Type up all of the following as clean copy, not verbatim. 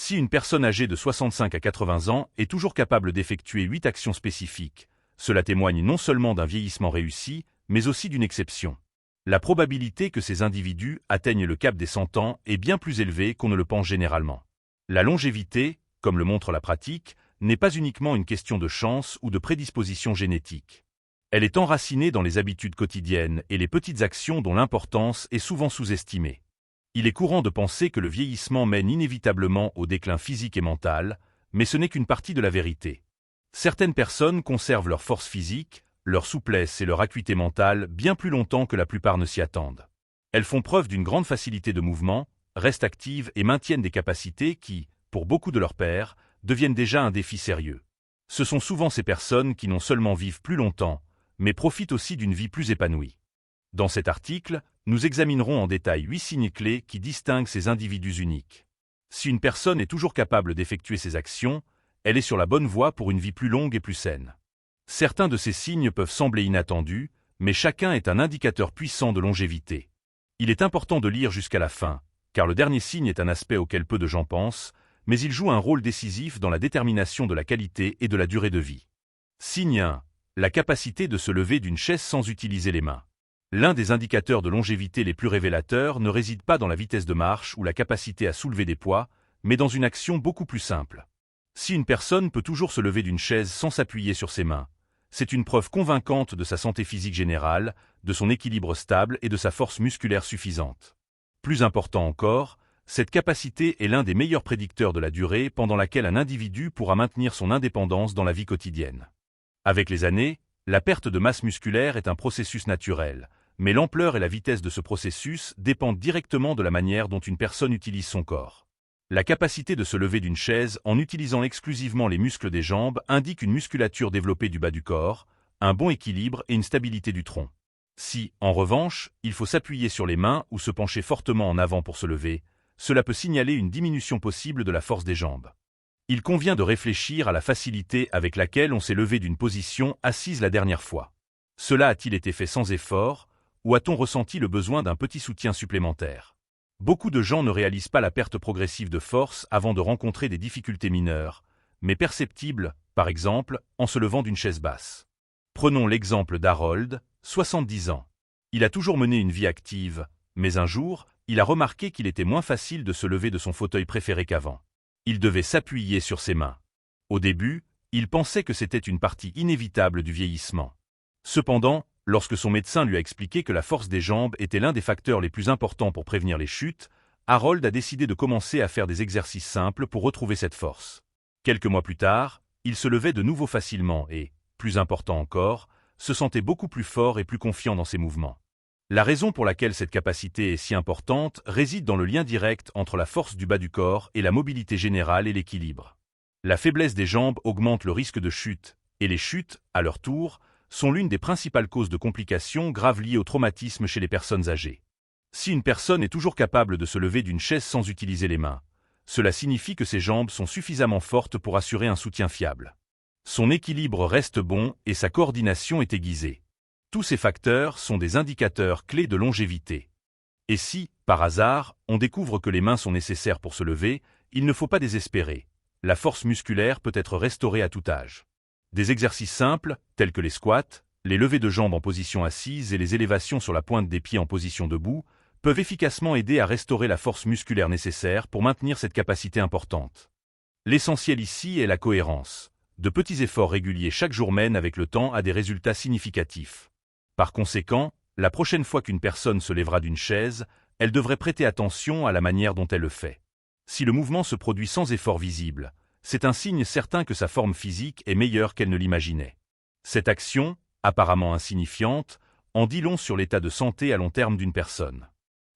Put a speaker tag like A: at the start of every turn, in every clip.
A: Si une personne âgée de 65 à 80 ans est toujours capable d'effectuer 8 actions spécifiques, cela témoigne non seulement d'un vieillissement réussi, mais aussi d'une exception. La probabilité que ces individus atteignent le cap des 100 ans est bien plus élevée qu'on ne le pense généralement. La longévité, comme le montre la pratique, n'est pas uniquement une question de chance ou de prédisposition génétique. Elle est enracinée dans les habitudes quotidiennes et les petites actions dont l'importance est souvent sous-estimée. Il est courant de penser que le vieillissement mène inévitablement au déclin physique et mental, mais ce n'est qu'une partie de la vérité. Certaines personnes conservent leur force physique, leur souplesse et leur acuité mentale bien plus longtemps que la plupart ne s'y attendent. Elles font preuve d'une grande facilité de mouvement, restent actives et maintiennent des capacités qui, pour beaucoup de leurs pairs, deviennent déjà un défi sérieux. Ce sont souvent ces personnes qui non seulement vivent plus longtemps, mais profitent aussi d'une vie plus épanouie. Dans cet article, nous examinerons en détail 8 signes clés qui distinguent ces individus uniques. Si une personne est toujours capable d'effectuer ces actions, elle est sur la bonne voie pour une vie plus longue et plus saine. Certains de ces signes peuvent sembler inattendus, mais chacun est un indicateur puissant de longévité. Il est important de lire jusqu'à la fin, car le dernier signe est un aspect auquel peu de gens pensent, mais il joue un rôle décisif dans la détermination de la qualité et de la durée de vie. Signe 1. La capacité de se lever d'une chaise sans utiliser les mains. L'un des indicateurs de longévité les plus révélateurs ne réside pas dans la vitesse de marche ou la capacité à soulever des poids, mais dans une action beaucoup plus simple. Si une personne peut toujours se lever d'une chaise sans s'appuyer sur ses mains, c'est une preuve convaincante de sa santé physique générale, de son équilibre stable et de sa force musculaire suffisante. Plus important encore, cette capacité est l'un des meilleurs prédicteurs de la durée pendant laquelle un individu pourra maintenir son indépendance dans la vie quotidienne. Avec les années, la perte de masse musculaire est un processus naturel, mais l'ampleur et la vitesse de ce processus dépendent directement de la manière dont une personne utilise son corps. La capacité de se lever d'une chaise en utilisant exclusivement les muscles des jambes indique une musculature développée du bas du corps, un bon équilibre et une stabilité du tronc. Si, en revanche, il faut s'appuyer sur les mains ou se pencher fortement en avant pour se lever, cela peut signaler une diminution possible de la force des jambes. Il convient de réfléchir à la facilité avec laquelle on s'est levé d'une position assise la dernière fois. Cela a-t-il été fait sans effort, ou a-t-on ressenti le besoin d'un petit soutien supplémentaire? Beaucoup de gens ne réalisent pas la perte progressive de force avant de rencontrer des difficultés mineures, mais perceptibles, par exemple, en se levant d'une chaise basse. Prenons l'exemple d'Harold, 70 ans. Il a toujours mené une vie active, mais un jour, il a remarqué qu'il était moins facile de se lever de son fauteuil préféré qu'avant. Il devait s'appuyer sur ses mains. Au début, il pensait que c'était une partie inévitable du vieillissement. Cependant, lorsque son médecin lui a expliqué que la force des jambes était l'un des facteurs les plus importants pour prévenir les chutes, Harold a décidé de commencer à faire des exercices simples pour retrouver cette force. Quelques mois plus tard, il se levait de nouveau facilement et, plus important encore, se sentait beaucoup plus fort et plus confiant dans ses mouvements. La raison pour laquelle cette capacité est si importante réside dans le lien direct entre la force du bas du corps et la mobilité générale et l'équilibre. La faiblesse des jambes augmente le risque de chute, et les chutes, à leur tour, sont l'une des principales causes de complications graves liées au traumatisme chez les personnes âgées. Si une personne est toujours capable de se lever d'une chaise sans utiliser les mains, cela signifie que ses jambes sont suffisamment fortes pour assurer un soutien fiable. Son équilibre reste bon et sa coordination est aiguisée. Tous ces facteurs sont des indicateurs clés de longévité. Et si, par hasard, on découvre que les mains sont nécessaires pour se lever, il ne faut pas désespérer. La force musculaire peut être restaurée à tout âge. Des exercices simples, tels que les squats, les levées de jambes en position assise et les élévations sur la pointe des pieds en position debout, peuvent efficacement aider à restaurer la force musculaire nécessaire pour maintenir cette capacité importante. L'essentiel ici est la cohérence. De petits efforts réguliers chaque jour mènent avec le temps à des résultats significatifs. Par conséquent, la prochaine fois qu'une personne se lèvera d'une chaise, elle devrait prêter attention à la manière dont elle le fait. Si le mouvement se produit sans effort visible, c'est un signe certain que sa forme physique est meilleure qu'elle ne l'imaginait. Cette action, apparemment insignifiante, en dit long sur l'état de santé à long terme d'une personne.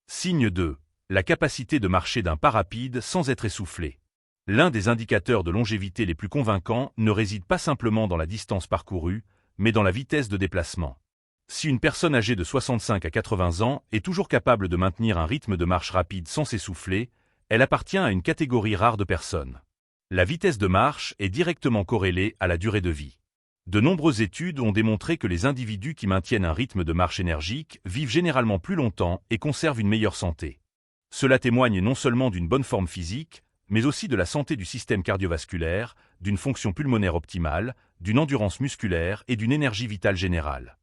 A: Signe 2. La capacité de marcher d'un pas rapide sans être essoufflé. L'un des indicateurs de longévité les plus convaincants ne réside pas simplement dans la distance parcourue, mais dans la vitesse de déplacement. Si une personne âgée de 65 à 80 ans est toujours capable de maintenir un rythme de marche rapide sans s'essouffler, elle appartient à une catégorie rare de personnes. La vitesse de marche est directement corrélée à la durée de vie. De nombreuses études ont démontré que les individus qui maintiennent un rythme de marche énergique vivent généralement plus longtemps et conservent une meilleure santé. Cela témoigne non seulement d'une bonne forme physique, mais aussi de la santé du système cardiovasculaire, d'une fonction pulmonaire optimale, d'une endurance musculaire et d'une énergie vitale générale.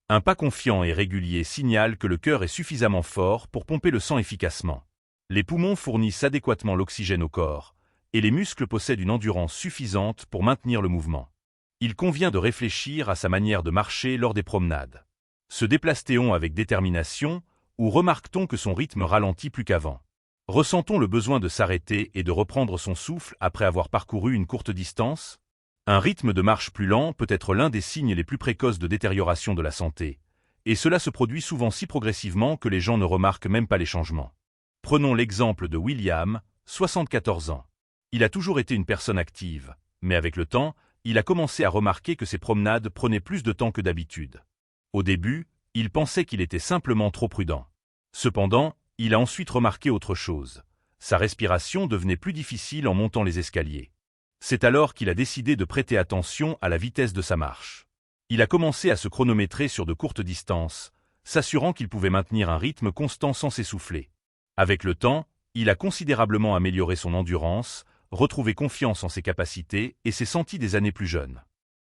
A: Un pas confiant et régulier signale que le cœur est suffisamment fort pour pomper le sang efficacement. Les poumons fournissent adéquatement l'oxygène au corps, et les muscles possèdent une endurance suffisante pour maintenir le mouvement. Il convient de réfléchir à sa manière de marcher lors des promenades. Se déplace-t-on avec détermination, ou remarque-t-on que son rythme ralentit plus qu'avant? Ressent-on le besoin de s'arrêter et de reprendre son souffle après avoir parcouru une courte distance? Un rythme de marche plus lent peut être l'un des signes les plus précoces de détérioration de la santé, et cela se produit souvent si progressivement que les gens ne remarquent même pas les changements. Prenons l'exemple de William, 74 ans. Il a toujours été une personne active, mais avec le temps, il a commencé à remarquer que ses promenades prenaient plus de temps que d'habitude. Au début, il pensait qu'il était simplement trop prudent. Cependant, il a ensuite remarqué autre chose. Sa respiration devenait plus difficile en montant les escaliers. C'est alors qu'il a décidé de prêter attention à la vitesse de sa marche. Il a commencé à se chronométrer sur de courtes distances, s'assurant qu'il pouvait maintenir un rythme constant sans s'essouffler. Avec le temps, il a considérablement amélioré son endurance, retrouvé confiance en ses capacités et s'est senti des années plus jeune.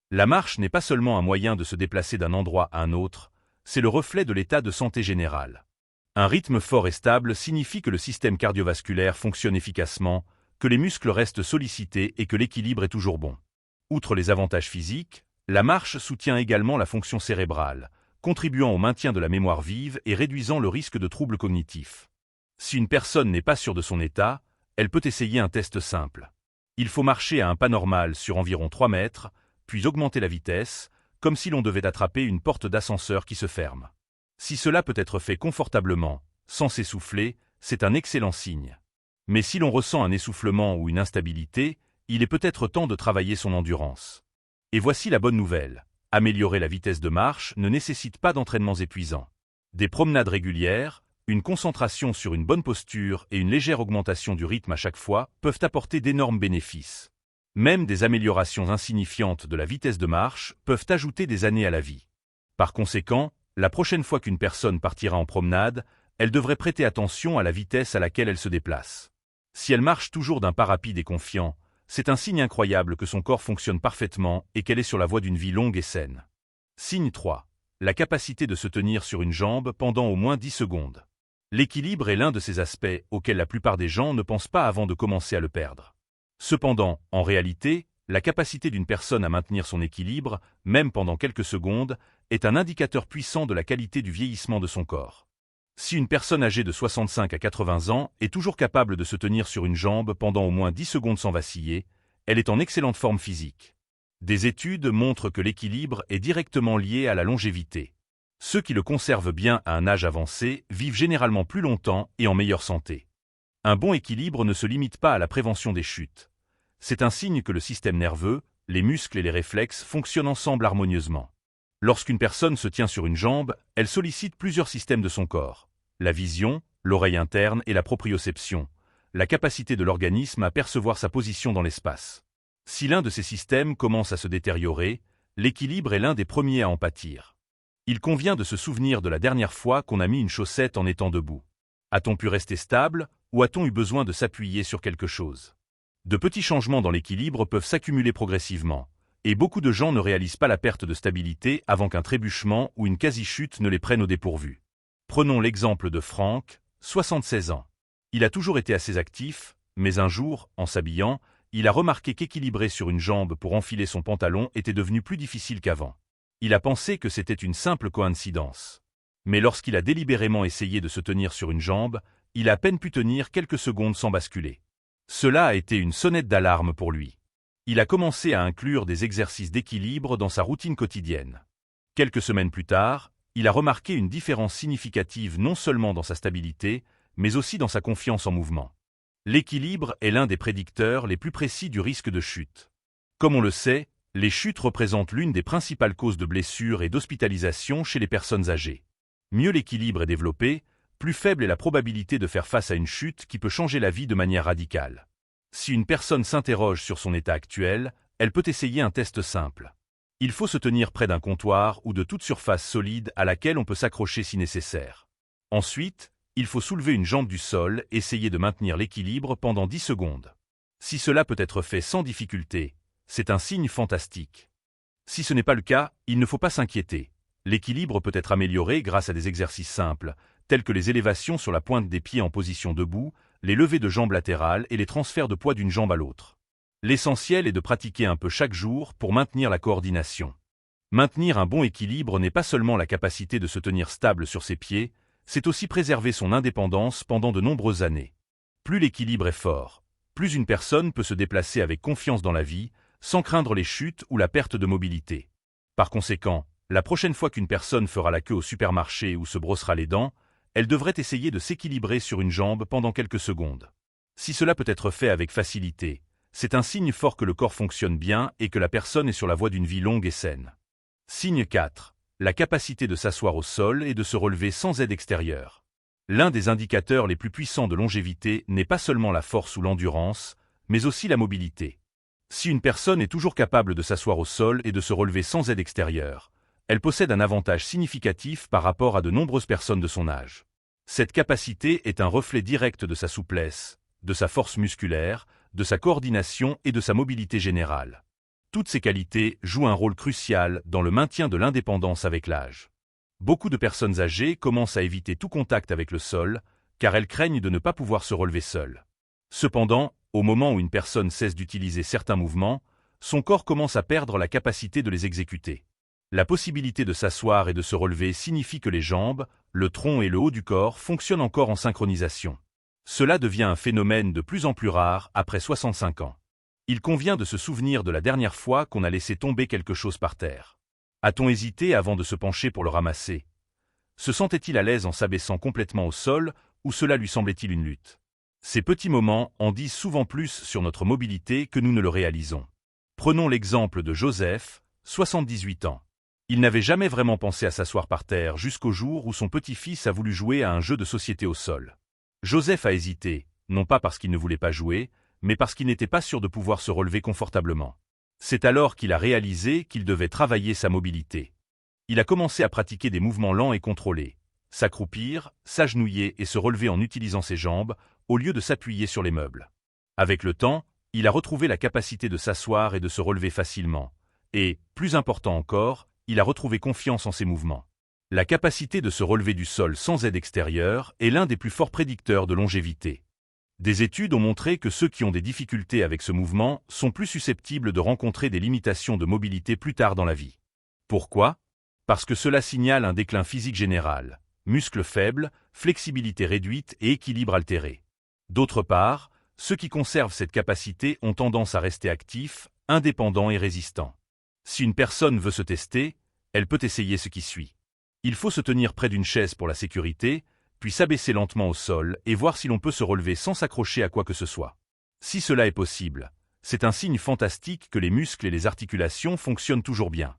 A: La marche n'est pas seulement un moyen de se déplacer d'un endroit à un autre, c'est le reflet de l'état de santé général. Un rythme fort et stable signifie que le système cardiovasculaire fonctionne efficacement, que les muscles restent sollicités et que l'équilibre est toujours bon. Outre les avantages physiques, la marche soutient également la fonction cérébrale, contribuant au maintien de la mémoire vive et réduisant le risque de troubles cognitifs. Si une personne n'est pas sûre de son état, elle peut essayer un test simple. Il faut marcher à un pas normal sur environ 3 mètres, puis augmenter la vitesse, comme si l'on devait attraper une porte d'ascenseur qui se ferme. Si cela peut être fait confortablement, sans s'essouffler, c'est un excellent signe. Mais si l'on ressent un essoufflement ou une instabilité, il est peut-être temps de travailler son endurance. Et voici la bonne nouvelle. Améliorer la vitesse de marche ne nécessite pas d'entraînements épuisants. Des promenades régulières, une concentration sur une bonne posture et une légère augmentation du rythme à chaque fois peuvent apporter d'énormes bénéfices. Même des améliorations insignifiantes de la vitesse de marche peuvent ajouter des années à la vie. Par conséquent, la prochaine fois qu'une personne partira en promenade, elle devrait prêter attention à la vitesse à laquelle elle se déplace. Si elle marche toujours d'un pas rapide et confiant, c'est un signe incroyable que son corps fonctionne parfaitement et qu'elle est sur la voie d'une vie longue et saine. Signe 3. La capacité de se tenir sur une jambe pendant au moins 10 secondes. L'équilibre est l'un de ces aspects auxquels la plupart des gens ne pensent pas avant de commencer à le perdre. Cependant, en réalité, la capacité d'une personne à maintenir son équilibre, même pendant quelques secondes, est un indicateur puissant de la qualité du vieillissement de son corps. Si une personne âgée de 65 à 80 ans est toujours capable de se tenir sur une jambe pendant au moins 10 secondes sans vaciller, elle est en excellente forme physique. Des études montrent que l'équilibre est directement lié à la longévité. Ceux qui le conservent bien à un âge avancé vivent généralement plus longtemps et en meilleure santé. Un bon équilibre ne se limite pas à la prévention des chutes. C'est un signe que le système nerveux, les muscles et les réflexes fonctionnent ensemble harmonieusement. Lorsqu'une personne se tient sur une jambe, elle sollicite plusieurs systèmes de son corps. La vision, l'oreille interne et la proprioception, la capacité de l'organisme à percevoir sa position dans l'espace. Si l'un de ces systèmes commence à se détériorer, l'équilibre est l'un des premiers à en pâtir. Il convient de se souvenir de la dernière fois qu'on a mis une chaussette en étant debout. A-t-on pu rester stable ou a-t-on eu besoin de s'appuyer sur quelque chose? De petits changements dans l'équilibre peuvent s'accumuler progressivement, et beaucoup de gens ne réalisent pas la perte de stabilité avant qu'un trébuchement ou une quasi-chute ne les prenne au dépourvu. Prenons l'exemple de Frank, 76 ans. Il a toujours été assez actif, mais un jour, en s'habillant, il a remarqué qu'équilibrer sur une jambe pour enfiler son pantalon était devenu plus difficile qu'avant. Il a pensé que c'était une simple coïncidence. Mais lorsqu'il a délibérément essayé de se tenir sur une jambe, il a à peine pu tenir quelques secondes sans basculer. Cela a été une sonnette d'alarme pour lui. Il a commencé à inclure des exercices d'équilibre dans sa routine quotidienne. Quelques semaines plus tard, il a remarqué une différence significative non seulement dans sa stabilité, mais aussi dans sa confiance en mouvement. L'équilibre est l'un des prédicteurs les plus précis du risque de chute. Comme on le sait, les chutes représentent l'une des principales causes de blessures et d'hospitalisation chez les personnes âgées. Mieux l'équilibre est développé, plus faible est la probabilité de faire face à une chute qui peut changer la vie de manière radicale. Si une personne s'interroge sur son état actuel, elle peut essayer un test simple. Il faut se tenir près d'un comptoir ou de toute surface solide à laquelle on peut s'accrocher si nécessaire. Ensuite, il faut soulever une jambe du sol et essayer de maintenir l'équilibre pendant 10 secondes. Si cela peut être fait sans difficulté, c'est un signe fantastique. Si ce n'est pas le cas, il ne faut pas s'inquiéter. L'équilibre peut être amélioré grâce à des exercices simples, tels que les élévations sur la pointe des pieds en position debout, les levées de jambes latérales et les transferts de poids d'une jambe à l'autre. L'essentiel est de pratiquer un peu chaque jour pour maintenir la coordination. Maintenir un bon équilibre n'est pas seulement la capacité de se tenir stable sur ses pieds, c'est aussi préserver son indépendance pendant de nombreuses années. Plus l'équilibre est fort, plus une personne peut se déplacer avec confiance dans la vie, sans craindre les chutes ou la perte de mobilité. Par conséquent, la prochaine fois qu'une personne fera la queue au supermarché ou se brossera les dents, elle devrait essayer de s'équilibrer sur une jambe pendant quelques secondes. Si cela peut être fait avec facilité, c'est un signe fort que le corps fonctionne bien et que la personne est sur la voie d'une vie longue et saine. Signe 4. La capacité de s'asseoir au sol et de se relever sans aide extérieure. L'un des indicateurs les plus puissants de longévité n'est pas seulement la force ou l'endurance, mais aussi la mobilité. Si une personne est toujours capable de s'asseoir au sol et de se relever sans aide extérieure, elle possède un avantage significatif par rapport à de nombreuses personnes de son âge. Cette capacité est un reflet direct de sa souplesse, de sa force musculaire, de sa coordination et de sa mobilité générale. Toutes ces qualités jouent un rôle crucial dans le maintien de l'indépendance avec l'âge. Beaucoup de personnes âgées commencent à éviter tout contact avec le sol, car elles craignent de ne pas pouvoir se relever seules. Cependant, au moment où une personne cesse d'utiliser certains mouvements, son corps commence à perdre la capacité de les exécuter. La possibilité de s'asseoir et de se relever signifie que les jambes, le tronc et le haut du corps fonctionnent encore en synchronisation. Cela devient un phénomène de plus en plus rare après 65 ans. Il convient de se souvenir de la dernière fois qu'on a laissé tomber quelque chose par terre. A-t-on hésité avant de se pencher pour le ramasser? Se sentait-il à l'aise en s'abaissant complètement au sol, ou cela lui semblait-il une lutte? Ces petits moments en disent souvent plus sur notre mobilité que nous ne le réalisons. Prenons l'exemple de Joseph, 78 ans. Il n'avait jamais vraiment pensé à s'asseoir par terre jusqu'au jour où son petit-fils a voulu jouer à un jeu de société au sol. Joseph a hésité, non pas parce qu'il ne voulait pas jouer, mais parce qu'il n'était pas sûr de pouvoir se relever confortablement. C'est alors qu'il a réalisé qu'il devait travailler sa mobilité. Il a commencé à pratiquer des mouvements lents et contrôlés, s'accroupir, s'agenouiller et se relever en utilisant ses jambes, au lieu de s'appuyer sur les meubles. Avec le temps, il a retrouvé la capacité de s'asseoir et de se relever facilement, et, plus important encore, il a retrouvé confiance en ses mouvements. La capacité de se relever du sol sans aide extérieure est l'un des plus forts prédicteurs de longévité. Des études ont montré que ceux qui ont des difficultés avec ce mouvement sont plus susceptibles de rencontrer des limitations de mobilité plus tard dans la vie. Pourquoi? Parce que cela signale un déclin physique général, muscles faibles, flexibilité réduite et équilibre altéré. D'autre part, ceux qui conservent cette capacité ont tendance à rester actifs, indépendants et résistants. Si une personne veut se tester, elle peut essayer ce qui suit. Il faut se tenir près d'une chaise pour la sécurité, puis s'abaisser lentement au sol et voir si l'on peut se relever sans s'accrocher à quoi que ce soit. Si cela est possible, c'est un signe fantastique que les muscles et les articulations fonctionnent toujours bien.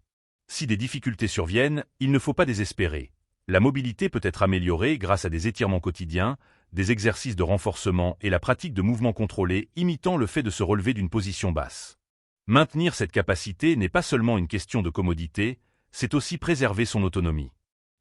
A: Si des difficultés surviennent, il ne faut pas désespérer. La mobilité peut être améliorée grâce à des étirements quotidiens, des exercices de renforcement et la pratique de mouvements contrôlés imitant le fait de se relever d'une position basse. Maintenir cette capacité n'est pas seulement une question de commodité, c'est aussi préserver son autonomie.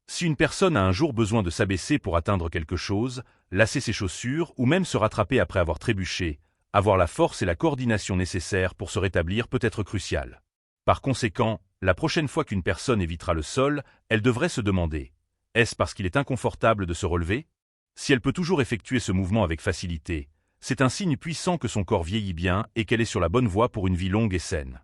A: Si une personne a un jour besoin de s'abaisser pour atteindre quelque chose, lasser ses chaussures ou même se rattraper après avoir trébuché, avoir la force et la coordination nécessaires pour se rétablir peut être crucial. Par conséquent, la prochaine fois qu'une personne évitera le sol, elle devrait se demander: est-ce parce qu'il est inconfortable de se relever? Si elle peut toujours effectuer ce mouvement avec facilité, c'est un signe puissant que son corps vieillit bien et qu'elle est sur la bonne voie pour une vie longue et saine.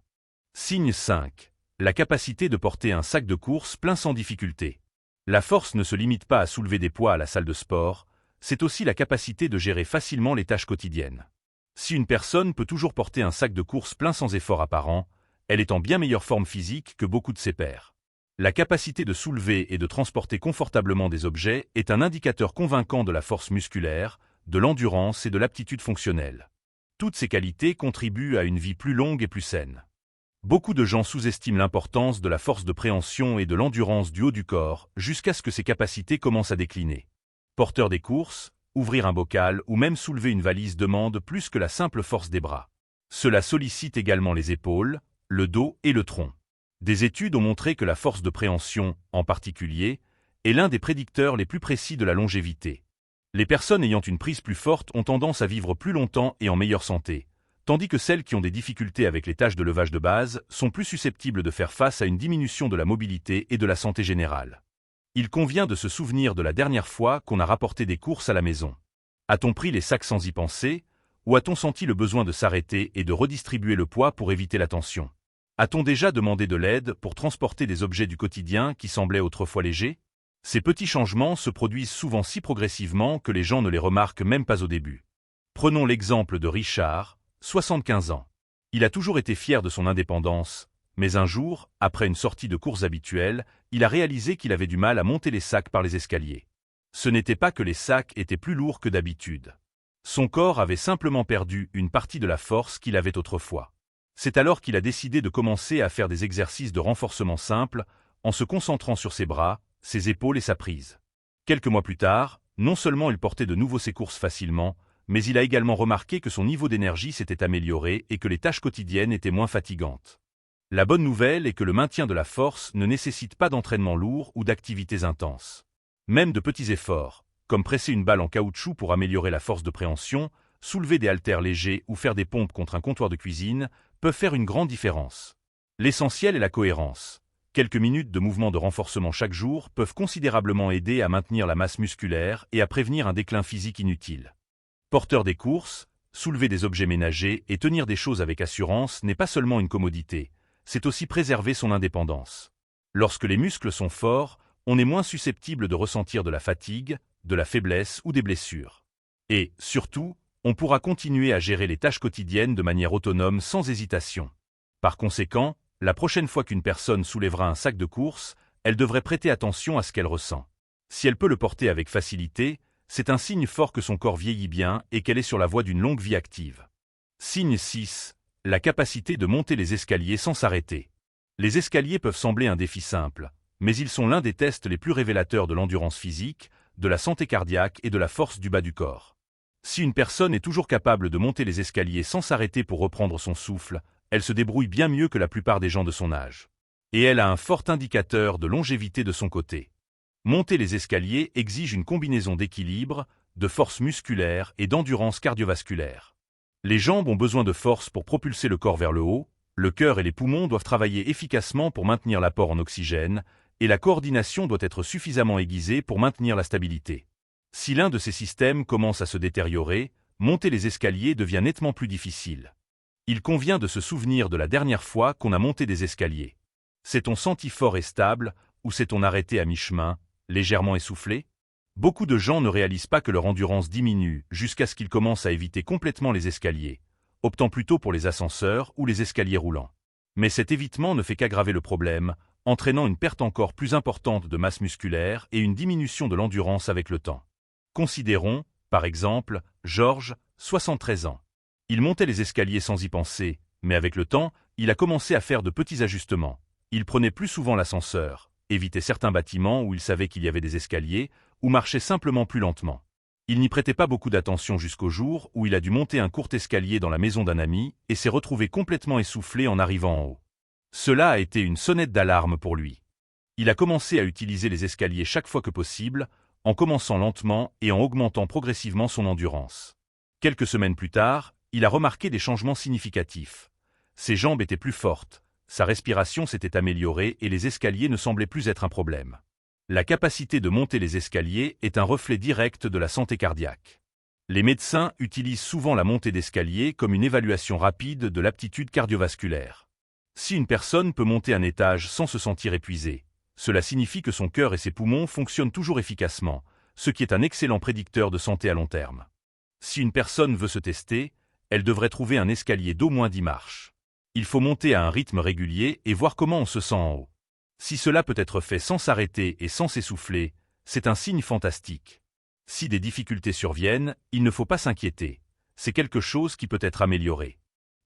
A: Signe 5. La capacité de porter un sac de course plein sans difficulté. La force ne se limite pas à soulever des poids à la salle de sport, c'est aussi la capacité de gérer facilement les tâches quotidiennes. Si une personne peut toujours porter un sac de course plein sans effort apparent, elle est en bien meilleure forme physique que beaucoup de ses pairs. La capacité de soulever et de transporter confortablement des objets est un indicateur convaincant de la force musculaire, de l'endurance et de l'aptitude fonctionnelle. Toutes ces qualités contribuent à une vie plus longue et plus saine. Beaucoup de gens sous-estiment l'importance de la force de préhension et de l'endurance du haut du corps jusqu'à ce que ces capacités commencent à décliner. Porteur des courses, ouvrir un bocal ou même soulever une valise demande plus que la simple force des bras. Cela sollicite également les épaules, le dos et le tronc. Des études ont montré que la force de préhension, en particulier, est l'un des prédicteurs les plus précis de la longévité. Les personnes ayant une prise plus forte ont tendance à vivre plus longtemps et en meilleure santé, tandis que celles qui ont des difficultés avec les tâches de levage de base sont plus susceptibles de faire face à une diminution de la mobilité et de la santé générale. Il convient de se souvenir de la dernière fois qu'on a rapporté des courses à la maison. A-t-on pris les sacs sans y penser, ou a-t-on senti le besoin de s'arrêter et de redistribuer le poids pour éviter la tension? A-t-on déjà demandé de l'aide pour transporter des objets du quotidien qui semblaient autrefois légers? Ces petits changements se produisent souvent si progressivement que les gens ne les remarquent même pas au début. Prenons l'exemple de Richard, 75 ans. Il a toujours été fier de son indépendance, mais un jour, après une sortie de course habituelle, il a réalisé qu'il avait du mal à monter les sacs par les escaliers. Ce n'était pas que les sacs étaient plus lourds que d'habitude. Son corps avait simplement perdu une partie de la force qu'il avait autrefois. C'est alors qu'il a décidé de commencer à faire des exercices de renforcement simples, en se concentrant sur ses bras, ses épaules et sa prise. Quelques mois plus tard, non seulement il portait de nouveau ses courses facilement, mais il a également remarqué que son niveau d'énergie s'était amélioré et que les tâches quotidiennes étaient moins fatigantes. La bonne nouvelle est que le maintien de la force ne nécessite pas d'entraînement lourd ou d'activités intenses. Même de petits efforts, comme presser une balle en caoutchouc pour améliorer la force de préhension, soulever des haltères légers ou faire des pompes contre un comptoir de cuisine, peuvent faire une grande différence. L'essentiel est la cohérence. Quelques minutes de mouvement de renforcement chaque jour peuvent considérablement aider à maintenir la masse musculaire et à prévenir un déclin physique inutile. Porteur des courses, soulever des objets ménagers et tenir des choses avec assurance n'est pas seulement une commodité, c'est aussi préserver son indépendance. Lorsque les muscles sont forts, on est moins susceptible de ressentir de la fatigue, de la faiblesse ou des blessures. Et, surtout, on pourra continuer à gérer les tâches quotidiennes de manière autonome sans hésitation. Par conséquent, la prochaine fois qu'une personne soulèvera un sac de course, elle devrait prêter attention à ce qu'elle ressent. Si elle peut le porter avec facilité, c'est un signe fort que son corps vieillit bien et qu'elle est sur la voie d'une longue vie active. Signe 6. La capacité de monter les escaliers sans s'arrêter. Les escaliers peuvent sembler un défi simple, mais ils sont l'un des tests les plus révélateurs de l'endurance physique, de la santé cardiaque et de la force du bas du corps. Si une personne est toujours capable de monter les escaliers sans s'arrêter pour reprendre son souffle, elle se débrouille bien mieux que la plupart des gens de son âge. Et elle a un fort indicateur de longévité de son côté. Monter les escaliers exige une combinaison d'équilibre, de force musculaire et d'endurance cardiovasculaire. Les jambes ont besoin de force pour propulser le corps vers le haut, le cœur et les poumons doivent travailler efficacement pour maintenir l'apport en oxygène, et la coordination doit être suffisamment aiguisée pour maintenir la stabilité. Si l'un de ces systèmes commence à se détériorer, monter les escaliers devient nettement plus difficile. Il convient de se souvenir de la dernière fois qu'on a monté des escaliers. S'est-on senti fort et stable, ou s'est-on arrêté à mi-chemin, légèrement essoufflé? Beaucoup de gens ne réalisent pas que leur endurance diminue jusqu'à ce qu'ils commencent à éviter complètement les escaliers, optant plutôt pour les ascenseurs ou les escaliers roulants. Mais cet évitement ne fait qu'aggraver le problème, entraînant une perte encore plus importante de masse musculaire et une diminution de l'endurance avec le temps. Considérons, par exemple, Georges, 73 ans. Il montait les escaliers sans y penser, mais avec le temps, il a commencé à faire de petits ajustements. Il prenait plus souvent l'ascenseur, évitait certains bâtiments où il savait qu'il y avait des escaliers, ou marchait simplement plus lentement. Il n'y prêtait pas beaucoup d'attention jusqu'au jour où il a dû monter un court escalier dans la maison d'un ami et s'est retrouvé complètement essoufflé en arrivant en haut. Cela a été une sonnette d'alarme pour lui. Il a commencé à utiliser les escaliers chaque fois que possible, en commençant lentement et en augmentant progressivement son endurance. Quelques semaines plus tard, il a remarqué des changements significatifs. Ses jambes étaient plus fortes, sa respiration s'était améliorée et les escaliers ne semblaient plus être un problème. La capacité de monter les escaliers est un reflet direct de la santé cardiaque. Les médecins utilisent souvent la montée d'escalier comme une évaluation rapide de l'aptitude cardiovasculaire. Si une personne peut monter un étage sans se sentir épuisée, cela signifie que son cœur et ses poumons fonctionnent toujours efficacement, ce qui est un excellent prédicteur de santé à long terme. Si une personne veut se tester, elle devrait trouver un escalier d'au moins 10 marches. Il faut monter à un rythme régulier et voir comment on se sent en haut. Si cela peut être fait sans s'arrêter et sans s'essouffler, c'est un signe fantastique. Si des difficultés surviennent, il ne faut pas s'inquiéter. C'est quelque chose qui peut être amélioré.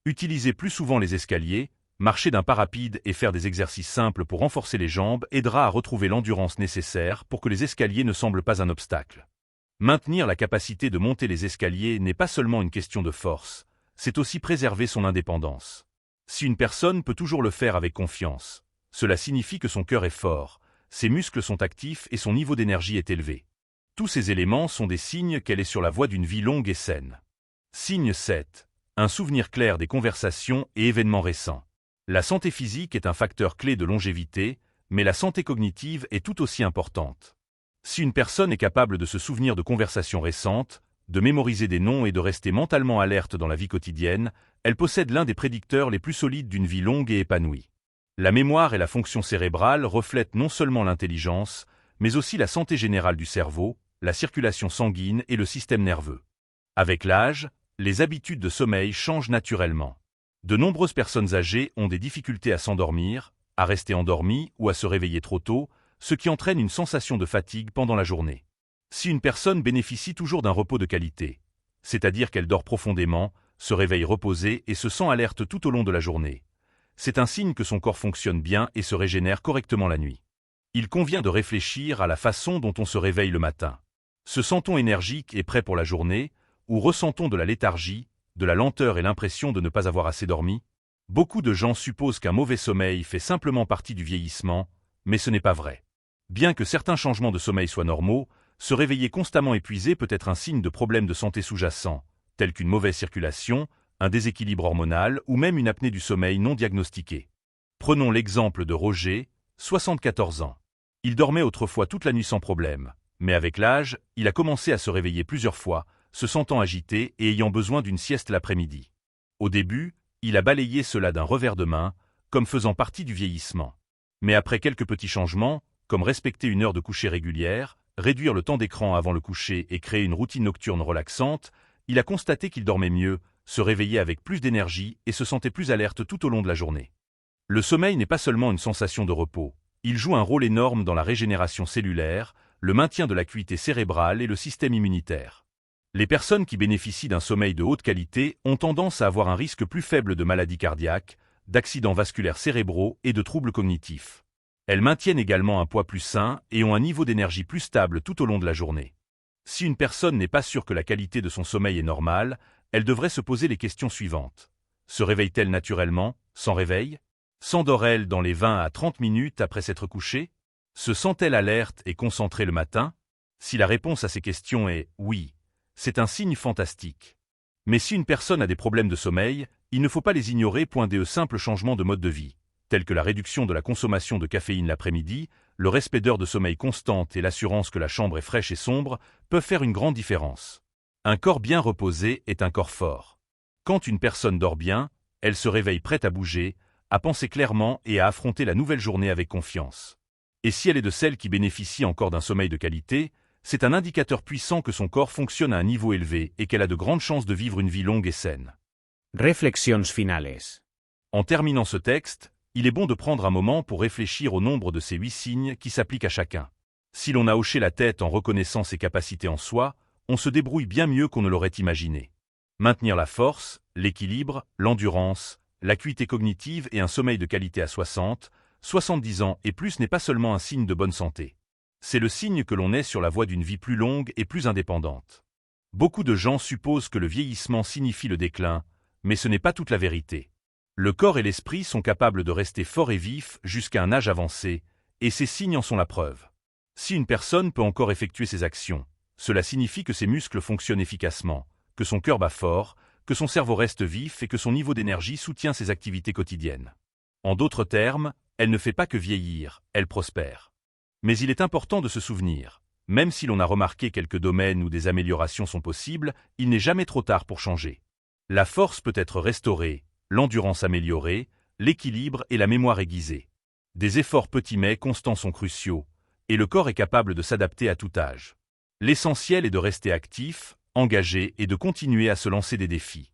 A: Utilisez plus souvent les escaliers, marcher d'un pas rapide et faire des exercices simples pour renforcer les jambes aidera à retrouver l'endurance nécessaire pour que les escaliers ne semblent pas un obstacle. Maintenir la capacité de monter les escaliers n'est pas seulement une question de force, c'est aussi préserver son indépendance. Si une personne peut toujours le faire avec confiance, cela signifie que son cœur est fort, ses muscles sont actifs et son niveau d'énergie est élevé. Tous ces éléments sont des signes qu'elle est sur la voie d'une vie longue et saine. Signe 7. un souvenir clair des conversations et événements récents. La santé physique est un facteur clé de longévité, mais la santé cognitive est tout aussi importante. Si une personne est capable de se souvenir de conversations récentes, de mémoriser des noms et de rester mentalement alerte dans la vie quotidienne, elle possède l'un des prédicteurs les plus solides d'une vie longue et épanouie. La mémoire et la fonction cérébrale reflètent non seulement l'intelligence, mais aussi la santé générale du cerveau, la circulation sanguine et le système nerveux. Avec l'âge, les habitudes de sommeil changent naturellement. De nombreuses personnes âgées ont des difficultés à s'endormir, à rester endormies ou à se réveiller trop tôt, ce qui entraîne une sensation de fatigue pendant la journée. Si une personne bénéficie toujours d'un repos de qualité, c'est-à-dire qu'elle dort profondément, se réveille reposée et se sent alerte tout au long de la journée, c'est un signe que son corps fonctionne bien et se régénère correctement la nuit. Il convient de réfléchir à la façon dont on se réveille le matin. Se sent-on énergique et prêt pour la journée, ou ressent-on de la léthargie, de la lenteur et l'impression de ne pas avoir assez dormi? Beaucoup de gens supposent qu'un mauvais sommeil fait simplement partie du vieillissement, mais ce n'est pas vrai. Bien que certains changements de sommeil soient normaux, se réveiller constamment épuisé peut être un signe de problèmes de santé sous-jacents, tels qu'une mauvaise circulation, un déséquilibre hormonal ou même une apnée du sommeil non diagnostiquée. Prenons l'exemple de Roger, 74 ans. Il dormait autrefois toute la nuit sans problème, mais avec l'âge, il a commencé à se réveiller plusieurs fois, se sentant agité et ayant besoin d'une sieste l'après-midi. Au début, il a balayé cela d'un revers de main, comme faisant partie du vieillissement. Mais après quelques petits changements, comme respecter une heure de coucher régulière, réduire le temps d'écran avant le coucher et créer une routine nocturne relaxante, il a constaté qu'il dormait mieux, se réveillait avec plus d'énergie et se sentait plus alerte tout au long de la journée. Le sommeil n'est pas seulement une sensation de repos, il joue un rôle énorme dans la régénération cellulaire, le maintien de l'acuité cérébrale et le système immunitaire. Les personnes qui bénéficient d'un sommeil de haute qualité ont tendance à avoir un risque plus faible de maladies cardiaques, d'accidents vasculaires cérébraux et de troubles cognitifs. Elles maintiennent également un poids plus sain et ont un niveau d'énergie plus stable tout au long de la journée. Si une personne n'est pas sûre que la qualité de son sommeil est normale, elle devrait se poser les questions suivantes. Se réveille-t-elle naturellement, sans réveil? S'endort-elle dans les 20 à 30 minutes après s'être couchée? Se sent-elle alerte et concentrée le matin? Si la réponse à ces questions est « oui », c'est un signe fantastique. Mais si une personne a des problèmes de sommeil, il ne faut pas les ignorer. Des simples changements de mode de vie, tels que la réduction de la consommation de caféine l'après-midi, le respect d'heures de sommeil constantes et l'assurance que la chambre est fraîche et sombre, peuvent faire une grande différence. Un corps bien reposé est un corps fort. Quand une personne dort bien, elle se réveille prête à bouger, à penser clairement et à affronter la nouvelle journée avec confiance. Et si elle est de celles qui bénéficient encore d'un sommeil de qualité, c'est un indicateur puissant que son corps fonctionne à un niveau élevé et qu'elle a de grandes chances de vivre une vie longue et saine.
B: Reflexions finales.
A: En terminant ce texte, il est bon de prendre un moment pour réfléchir au nombre de ces 8 signes qui s'appliquent à chacun. Si l'on a hoché la tête en reconnaissant ses capacités en soi, on se débrouille bien mieux qu'on ne l'aurait imaginé. Maintenir la force, l'équilibre, l'endurance, l'acuité cognitive et un sommeil de qualité à 60, 70 ans et plus n'est pas seulement un signe de bonne santé. C'est le signe que l'on est sur la voie d'une vie plus longue et plus indépendante. Beaucoup de gens supposent que le vieillissement signifie le déclin, mais ce n'est pas toute la vérité. Le corps et l'esprit sont capables de rester forts et vifs jusqu'à un âge avancé, et ces signes en sont la preuve. Si une personne peut encore effectuer ses actions, cela signifie que ses muscles fonctionnent efficacement, que son cœur bat fort, que son cerveau reste vif et que son niveau d'énergie soutient ses activités quotidiennes. En d'autres termes, elle ne fait pas que vieillir, elle prospère. Mais il est important de se souvenir, même si l'on a remarqué quelques domaines où des améliorations sont possibles, il n'est jamais trop tard pour changer. La force peut être restaurée, l'endurance améliorée, l'équilibre et la mémoire aiguisée. Des efforts petits mais constants sont cruciaux, et le corps est capable de s'adapter à tout âge. L'essentiel est de rester actif, engagé et de continuer à se lancer des défis.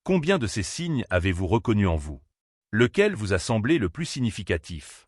A: Combien de ces signes avez-vous reconnus en vous? Lequel vous a semblé le plus significatif?